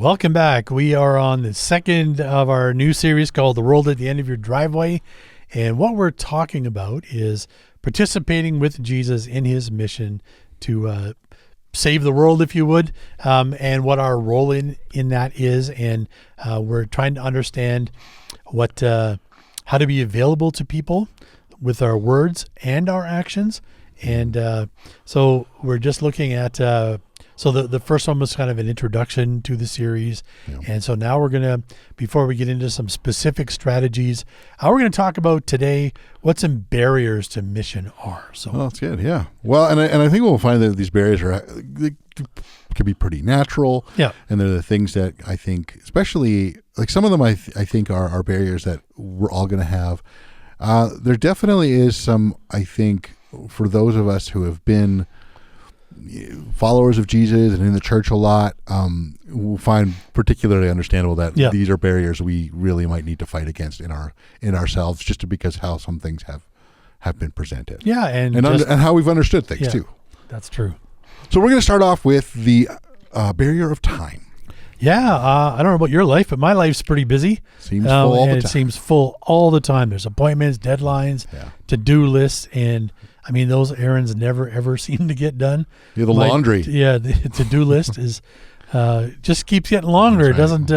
Welcome back. We are on the second of our new series called The World at the End of Your Driveway. And what we're talking about is participating with Jesus in his mission to save the world, if you would, and what our role in that is. And we're trying to understand how to be available to people with our words and our actions. And so we're just looking at... So the first one was kind of an introduction to the series. Yeah. And so now we're going to, before we get into some specific strategies, we're going to talk about today what some barriers to mission are. So that's good. Yeah. Well, and I think we'll find that these barriers can be pretty natural. Yeah. And they're the things that I think, especially like some of them I think are barriers that we're all going to have. There definitely is some, I think, for those of us who have been followers of Jesus and in the church a lot, we'll find particularly understandable that these are barriers we really might need to fight against in ourselves, just because how some things have been presented. Yeah, and how we've understood things too. That's true. So we're going to start off with the barrier of time. Yeah, I don't know about your life, but my life's pretty busy. Seems full all the time. It seems full all the time. There's appointments, deadlines, to-do lists, and I mean, those errands never, ever seem to get done. Yeah, the laundry. Yeah, the to-do list is just keeps getting longer. It doesn't,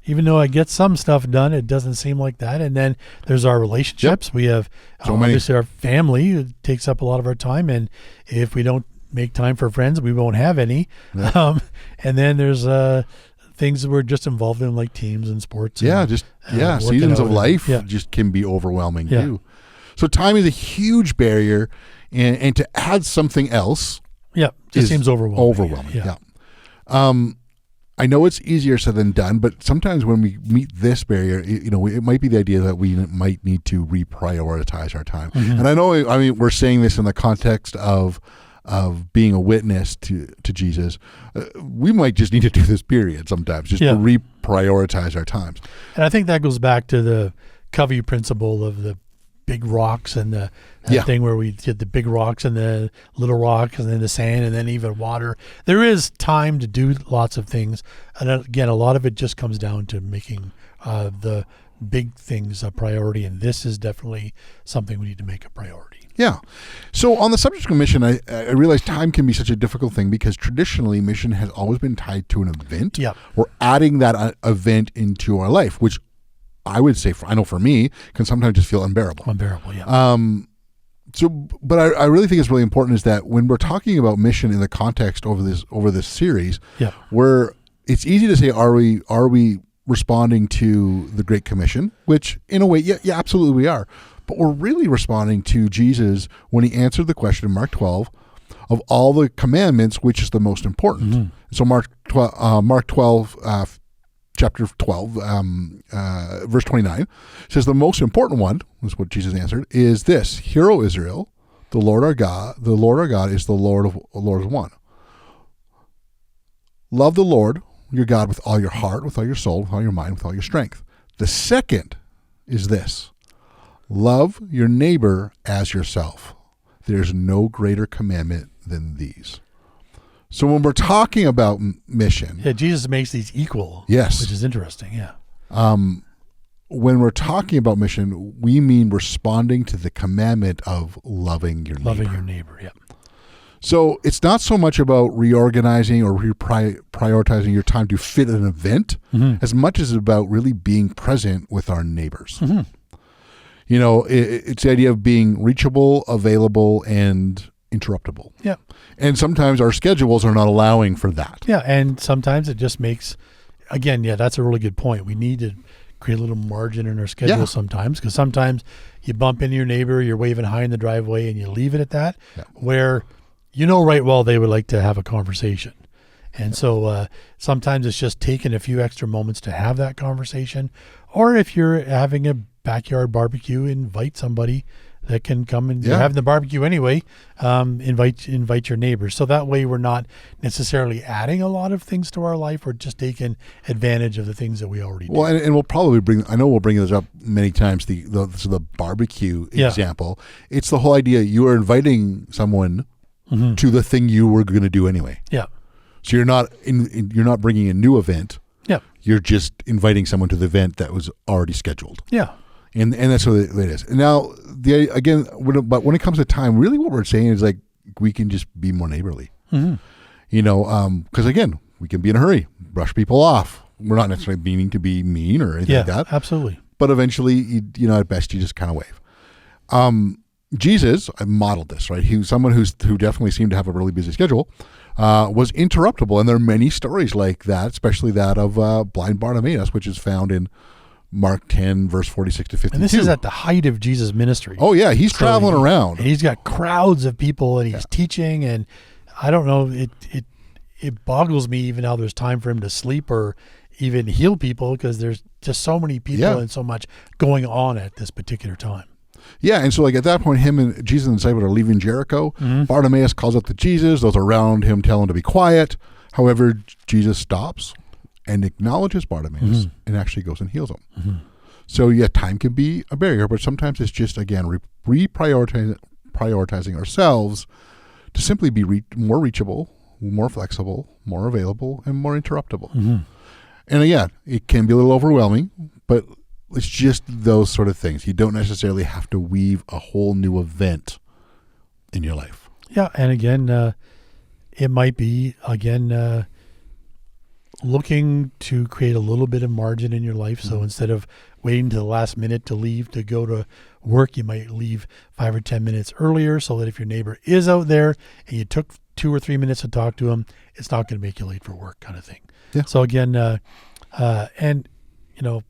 even though I get some stuff done, it doesn't seem like that. And then there's our relationships. Yep. We have obviously our family. It takes up a lot of our time. And if we don't make time for friends, we won't have any. Yep. And then there's things that we're just involved in, like teams and sports. Seasons of life just can be overwhelming too. So time is a huge barrier, and to add something else, just seems overwhelming. Yeah. I know it's easier said than done, but sometimes when we meet this barrier, it might be the idea that we might need to reprioritize our time. Mm-hmm. And I know, we're saying this in the context of being a witness to Jesus. We might just need to do this period sometimes, just to reprioritize our times. And I think that goes back to the Covey principle of the big rocks and the thing where we did the big rocks and the little rocks and then the sand and then even water. There is time to do lots of things. And again, a lot of it just comes down to making the big things a priority. And this is definitely something we need to make a priority. Yeah. So on the subject of mission, I realize time can be such a difficult thing because traditionally mission has always been tied to an event. Yeah. We're adding that event into our life, which I would say, I know for me, can sometimes just feel unbearable. But I really think it's really important is that when we're talking about mission in the context over this series, where it's easy to say, are we responding to the Great Commission? Which in a way, absolutely we are. But we're really responding to Jesus when he answered the question in Mark 12 of all the commandments, which is the most important. Mm-hmm. So Mark 12. Chapter 12, verse 29, says the most important one, is what Jesus answered, is this: Hear, O Israel, the Lord our God is the Lord of one. Love the Lord your God with all your heart, with all your soul, with all your mind, with all your strength. The second is this: love your neighbor as yourself. There's no greater commandment than these. So when we're talking about mission... Jesus makes these equal. Yes. Which is interesting, when we're talking about mission, we mean responding to the commandment of loving your neighbor. Loving your neighbor, So it's not so much about reorganizing or prioritizing your time to fit an event, as much as about really being present with our neighbors. Mm-hmm. It's the idea of being reachable, available, and interruptible. Yeah. And sometimes our schedules are not allowing for that. Yeah, and sometimes it just makes, again, that's a really good point. We need to create a little margin in our schedule sometimes, because sometimes you bump into your neighbor, you're waving hi in the driveway, and you leave it at that, where right well they would like to have a conversation. And so sometimes it's just taking a few extra moments to have that conversation. Or if you're having a backyard barbecue, invite somebody that can come, and you're having the barbecue anyway, invite your neighbors. So that way we're not necessarily adding a lot of things to our life, or just taking advantage of the things that we already do. Well, and we'll probably we'll bring this up many times, the barbecue example. It's the whole idea you are inviting someone to the thing you were going to do anyway. Yeah. So you're not bringing a new event. You're just inviting someone to the event that was already scheduled. Yeah. And that's what it is. And now, but when it comes to time, really what we're saying is like, we can just be more neighborly. Mm-hmm. You know, because again, we can be in a hurry, brush people off. We're not necessarily meaning to be mean or anything like that. Absolutely. But eventually, you know, at best, you just kind of wave. Jesus modeled this, right? He was someone who definitely seemed to have a really busy schedule, was interruptible. And there are many stories like that, especially that of blind Bartimaeus, which is found in Mark 10, verse 46 to 52. And this is at the height of Jesus' ministry. Oh, yeah. He's traveling around. And he's got crowds of people, and he's teaching. And I don't know, it boggles me even how there's time for him to sleep or even heal people, because there's just so many people and so much going on at this particular time. Yeah, and so like at that point, him and Jesus and the disciples are leaving Jericho. Mm-hmm. Bartimaeus calls up to Jesus. Those around him tell him to be quiet. However, Jesus stops and acknowledges Bartimaeus and actually goes and heals him. Mm-hmm. So yeah, time can be a barrier, but sometimes it's just, again, prioritizing ourselves to simply be more reachable, more flexible, more available, and more interruptible. Mm-hmm. And again, it can be a little overwhelming, but it's just those sort of things. You don't necessarily have to weave a whole new event in your life. Yeah, and again, it might be, looking to create a little bit of margin in your life. So instead of waiting to the last minute to leave to go to work, you might leave 5 or 10 minutes earlier, so that if your neighbor is out there and you took 2 or 3 minutes to talk to him, it's not going to make you late for work, kind of thing. Yeah. So again, and you know,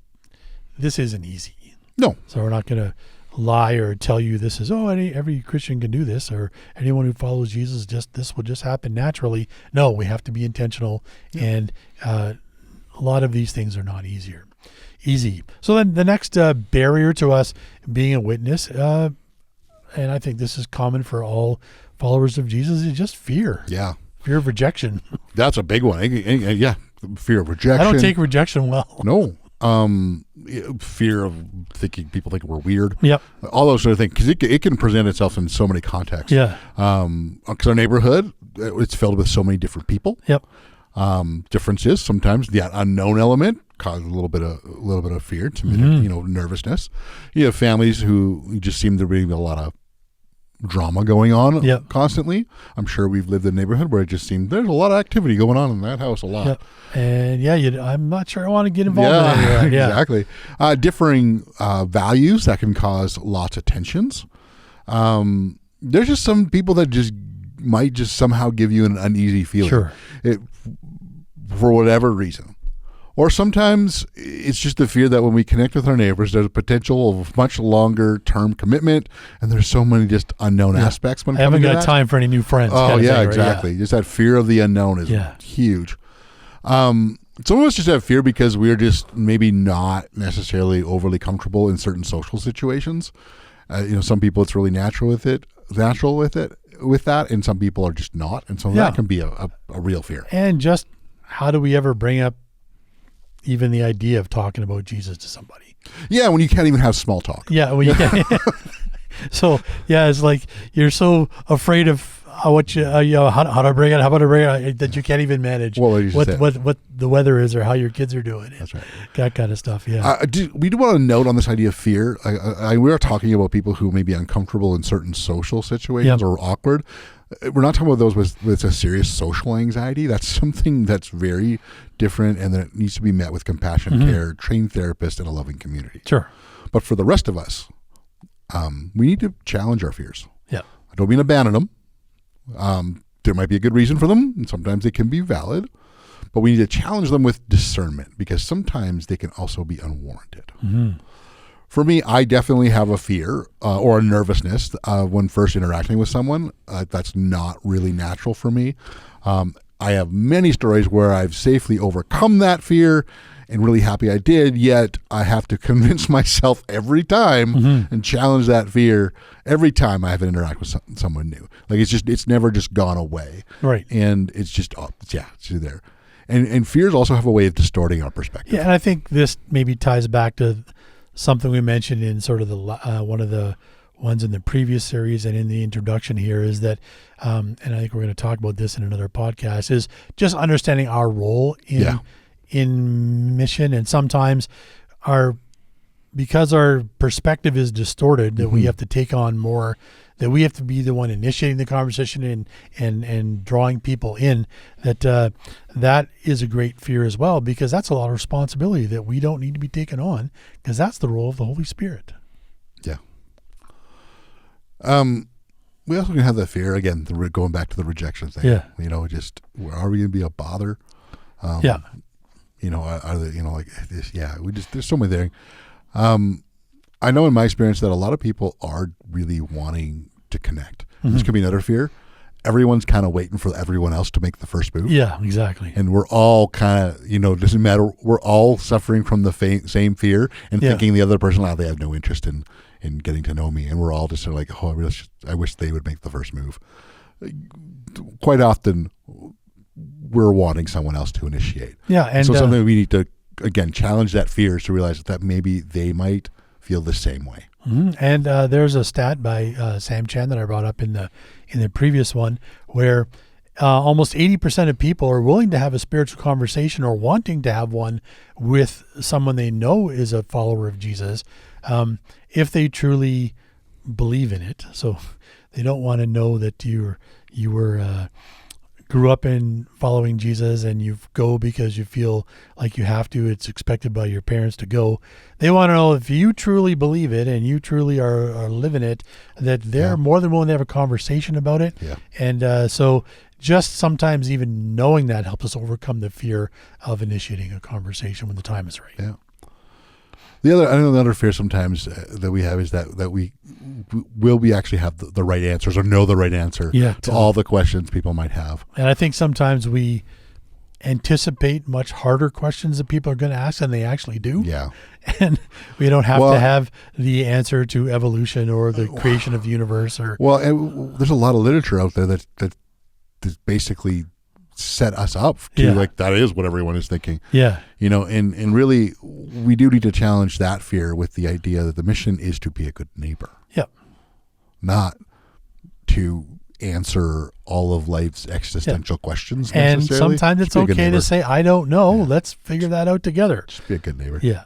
this isn't easy. No. So we're not going to lie or tell you this is, every Christian can do this, or anyone who follows Jesus, this will just happen naturally. No, we have to be intentional, and a lot of these things are not easy. So then the next barrier to us being a witness, and I think this is common for all followers of Jesus, is just fear. Yeah. Fear of rejection. That's a big one. Yeah. Fear of rejection. I don't take rejection well. No. Fear of people think we're weird. Yep. All those sort of things, because it can present itself in so many contexts. Yeah. Because our neighborhood, it's filled with so many different people. Yep. Differences sometimes, the unknown element causes a little bit of fear, timidity, nervousness. You have families who just seem to be a lot of drama going on constantly. I'm sure we've lived in a neighborhood where it just seemed there's a lot of activity going on in that house a lot. Yep. And I'm not sure I want to get involved in any of that. Yeah, exactly. Differing values that can cause lots of tensions. There's just some people that just might just somehow give you an uneasy feeling. Sure. For whatever reason. Or sometimes it's just the fear that when we connect with our neighbors, there's a potential of much longer term commitment, and there's so many just unknown aspects when it comes to that. I haven't got time for any new friends. Oh, kind of thing, exactly. Just that fear of the unknown is huge. Some of us just have fear because we're just maybe not necessarily overly comfortable in certain social situations. Some people it's really natural with that, and some people are just not, and so that can be a real fear. And just how do we ever bring up even the idea of talking about Jesus to somebody? Yeah, when you can't even have small talk. Yeah, well, you can't. So it's like you're so afraid of how to bring it, that you can't even manage what the weather is or how your kids are doing. That's right. That kind of stuff. Yeah. We do want to note on this idea of fear. We are talking about people who may be uncomfortable in certain social situations or awkward. We're not talking about those with a serious social anxiety. That's something that's very different, and that it needs to be met with compassion, care, trained therapists, and a loving community. Sure. But for the rest of us, we need to challenge our fears. Yeah. I don't mean abandon them. There might be a good reason for them, and sometimes they can be valid. But we need to challenge them with discernment, because sometimes they can also be unwarranted. Mm-hmm. For me, I definitely have a fear or a nervousness when first interacting with someone. That's not really natural for me. I have many stories where I've safely overcome that fear and really happy I did, yet I have to convince myself every time and challenge that fear every time I have an interact with someone new. Like it's never just gone away. Right. And it's just, it's there. And fears also have a way of distorting our perspective. Yeah, and I think this maybe ties back to something we mentioned in sort of the one of the ones in the previous series and in the introduction here is that, and I think we're going to talk about this in another podcast, is just understanding our role in mission, and sometimes because our perspective is distorted, that we have to take on more, that we have to be the one initiating the conversation and drawing people in, that is a great fear as well, because that's a lot of responsibility that we don't need to be taken on, because that's the role of the Holy Spirit. Yeah. We also can have that fear, again, going back to the rejection thing. Yeah. Just, are we going to be a bother? Yeah. Are they, like this? Yeah. There's so many there. I know in my experience that a lot of people are really wanting to connect. This could be another fear. Everyone's kind of waiting for everyone else to make the first move. Yeah, exactly. And we're all kind of, doesn't matter. We're all suffering from the same fear and thinking the other person, they have no interest in getting to know me. And we're all just sort of like, oh, I wish they would make the first move. Quite often, we're wanting someone else to initiate. Yeah. And so something we need to, again, challenge that fear to realize that maybe they might feel the same way. And there's a stat by Sam Chan that I brought up in the previous one, where almost 80% of people are willing to have a spiritual conversation or wanting to have one with someone they know is a follower of Jesus, if they truly believe in it. So they don't want to know that you grew up in following Jesus and you go because you feel like you have to, it's expected by your parents to go. They want to know if you truly believe it and you truly are living it, that they're more than willing to have a conversation about it. Yeah. And so just sometimes even knowing that helps us overcome the fear of initiating a conversation when the time is right. Yeah. Another fear sometimes that we have is that we actually have the right answers or know the right answer to all the questions people might have. And I think sometimes we anticipate much harder questions that people are going to ask than they actually do. Yeah. And we don't have to have the answer to evolution or the creation of the universe. And there's a lot of literature out there that basically set us up to that is what everyone is thinking. Yeah. And really we do need to challenge that fear with the idea that the mission is to be a good neighbor. Yeah. Not to answer all of life's existential questions and necessarily. And sometimes it's okay to say, I don't know. Yeah. Let's figure that out together. Just be a good neighbor. Yeah.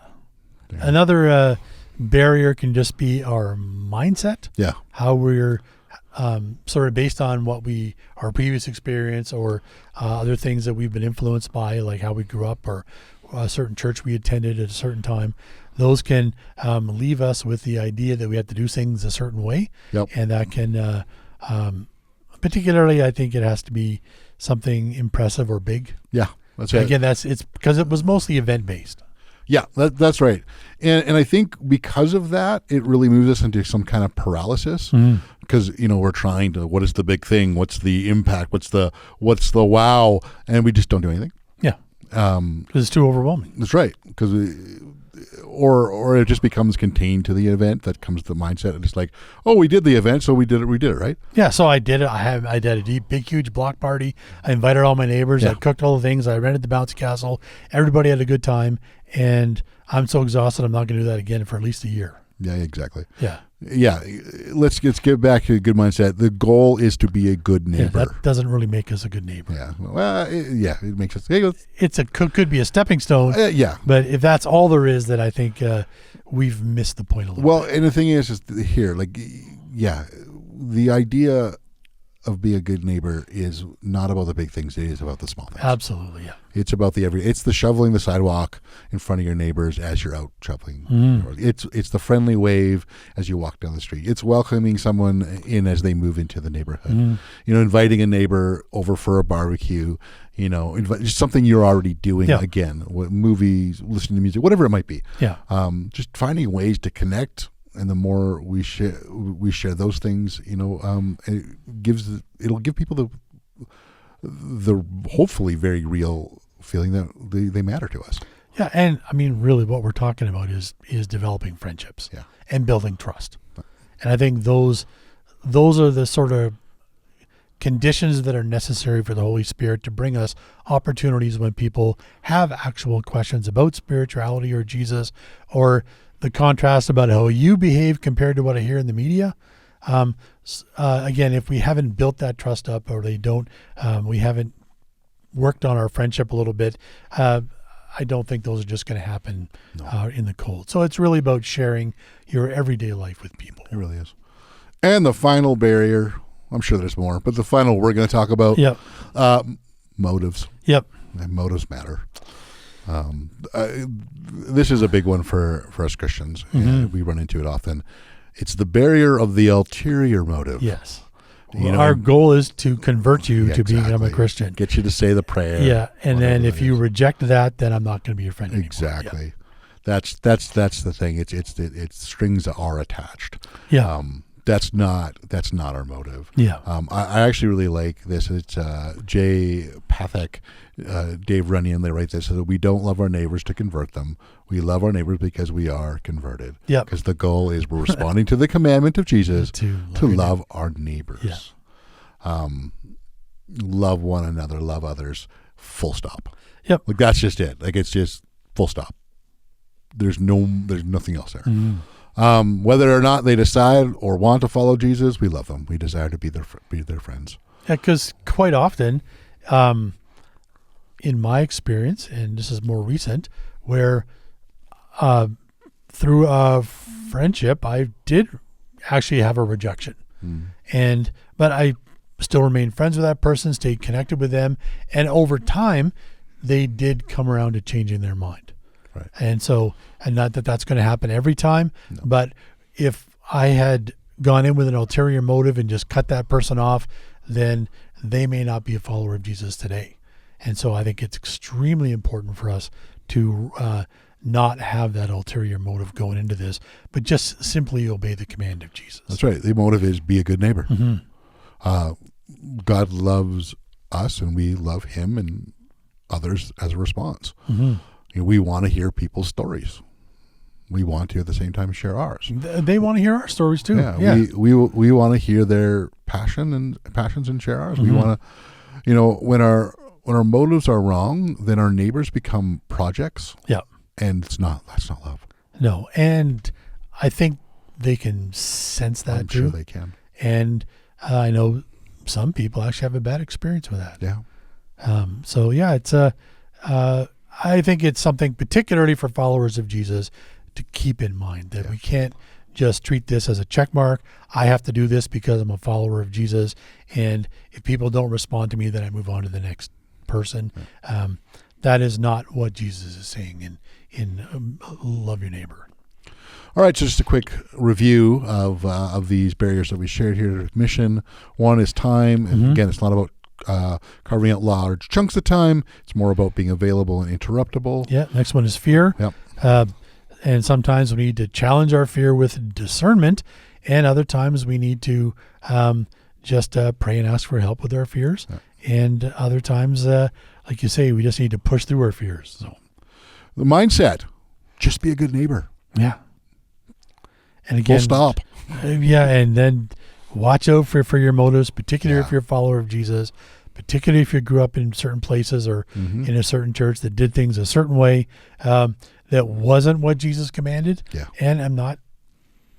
Another barrier can just be our mindset. Yeah. How we're sort of based on our previous experience or other things that we've been influenced by, like how we grew up or a certain church we attended at a certain time. Those can leave us with the idea that we have to do things a certain way. Yep. And that can, particularly, I think it has to be something impressive or big. Yeah, that's right. Again, it's because it was mostly event-based. Yeah, that's right. And I think because of that, it really moves us into some kind of paralysis because, we're trying to, what is the big thing? What's the impact? What's the wow? And we just don't do anything. Yeah. Because it's too overwhelming. That's right. Because or it just becomes contained to the event. That comes to the mindset. And it's like, oh, we did the event, so we did it, right? Yeah, so I did it. I did a big, huge block party. I invited all my neighbors. Yeah. I cooked all the things. I rented the bouncy castle. Everybody had a good time. And I'm so exhausted, I'm not going to do that again for at least a year. Yeah, exactly. Yeah. Yeah. Let's get back to a good mindset. The goal is to be a good neighbor. Yeah, that doesn't really make us a good neighbor. Yeah. Well, it makes us. Could be a stepping stone. Yeah. But if that's all there is, then I think we've missed the point a little bit. Well, and the thing is here, the idea of being a good neighbor is not about the big things. It is about the small things. Absolutely, yeah. It's about it's the shoveling the sidewalk in front of your neighbors as you're out shoveling. It's the friendly wave as you walk down the street. It's welcoming someone in as they move into the neighborhood. Inviting a neighbor over for a barbecue. Just something you're already doing again. Movies, listening to music, whatever it might be. Yeah. Just finding ways to connect. And the more we share those things, it'll give people the hopefully very real feeling that they matter to us. Yeah, and I mean, really, what we're talking about is developing friendships and building trust. And I think those are the sort of conditions that are necessary for the Holy Spirit to bring us opportunities when people have actual questions about spirituality or Jesus, or the contrast about how you behave compared to what I hear in the media. Again, if we haven't built that trust up, or we haven't worked on our friendship a little bit, I don't think those are just going to happen No. in the cold. So it's really about sharing your everyday life with people. It really is. And the final barrier, I'm sure there's more, but the final we're going to talk about, motives. Yep. And motives matter. This is a big one for us Christians. And we run into it often. It's the barrier of the ulterior motive. Yes. Our goal is to convert you to become a Christian. Get you to say the prayer. Yeah. And then if you reject that, then I'm not going to be your friend anymore. Exactly. Yeah. That's the thing. It's strings that are attached. Yeah. That's not our motive. Yeah. I actually really like this. It's Jay Pathak, Dave Runyon. They write this: so that we don't love our neighbors to convert them. We love our neighbors because we are converted. Yeah. Because the goal is we're responding to the commandment of Jesus to love our neighbors. Yeah. Love one another. Love others. Full stop. Yep. Like that's just it. Like it's just full stop. There's nothing else there. Whether or not they decide or want to follow Jesus, we love them. We desire to be their friends. Yeah, because quite often, in my experience, and this is more recent, where through a friendship, I did actually have a rejection, but I still remained friends with that person, stayed connected with them, and over time, they did come around to changing their mind. Right. And so, and not that that's going to happen every time, but if I had gone in with an ulterior motive and just cut that person off, then they may not be a follower of Jesus today. And so I think it's extremely important for us to not have that ulterior motive going into this, but just simply obey the command of Jesus. That's right. The motive is be a good neighbor. God loves us and we love him and others as a response. We want to hear people's stories. We want to at the same time share ours. They want to hear our stories too. Yeah. We want to hear their passions and share ours. We want to, when our motives are wrong, then our neighbors become projects. Yeah. And that's not love. No. And I think they can sense that I'm too. sure they can. And I know some people actually have a bad experience with that. Yeah. So yeah, it's I think it's something particularly for followers of Jesus to keep in mind that we can't just treat this as a check mark. I have to do this because I'm a follower of Jesus. And if people don't respond to me, then I move on to the next person. That is not what Jesus is saying in love your neighbor. All right, so just a quick review of these barriers that we shared here at Mission. One is time. And again, it's not about carving out large chunks of time. It's more about being available and interruptible. Yeah. Next one is fear. Yep. And sometimes we need to challenge our fear with discernment, and other times we need to just pray and ask for help with our fears. Yeah. And other times, like you say, we just need to push through our fears. So the mindset, just be a good neighbor. Yeah. And again, full stop. Yeah. And then watch out for your motives, particularly if you're a follower of Jesus, particularly if you grew up in certain places or in a certain church that did things a certain way that wasn't what Jesus commanded. Yeah. And I'm not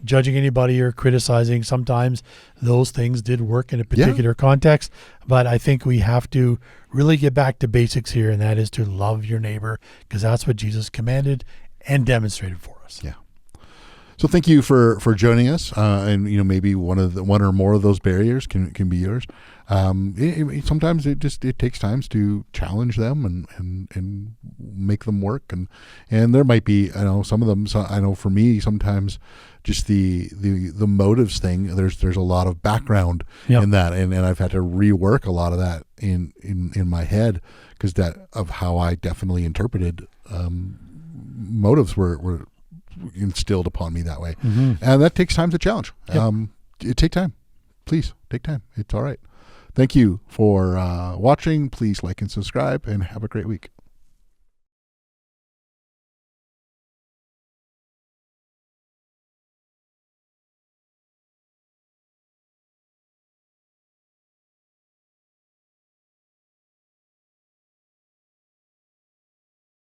judging anybody or criticizing. Sometimes those things did work in a particular context, but I think we have to really get back to basics here, and that is to love your neighbor, because that's what Jesus commanded and demonstrated for us. Yeah. So thank you for joining us, and maybe one or more of those barriers can be yours. Sometimes it takes time to challenge them and make them work, and there might be some of them. So I know for me sometimes just the motives thing. There's a lot of background in that, and I've had to rework a lot of that in my head because that of how I definitely interpreted motives were instilled upon me that way. And that takes time to challenge. It takes time. Please take time. It's all right. Thank you for watching. Please like and subscribe and have a great week.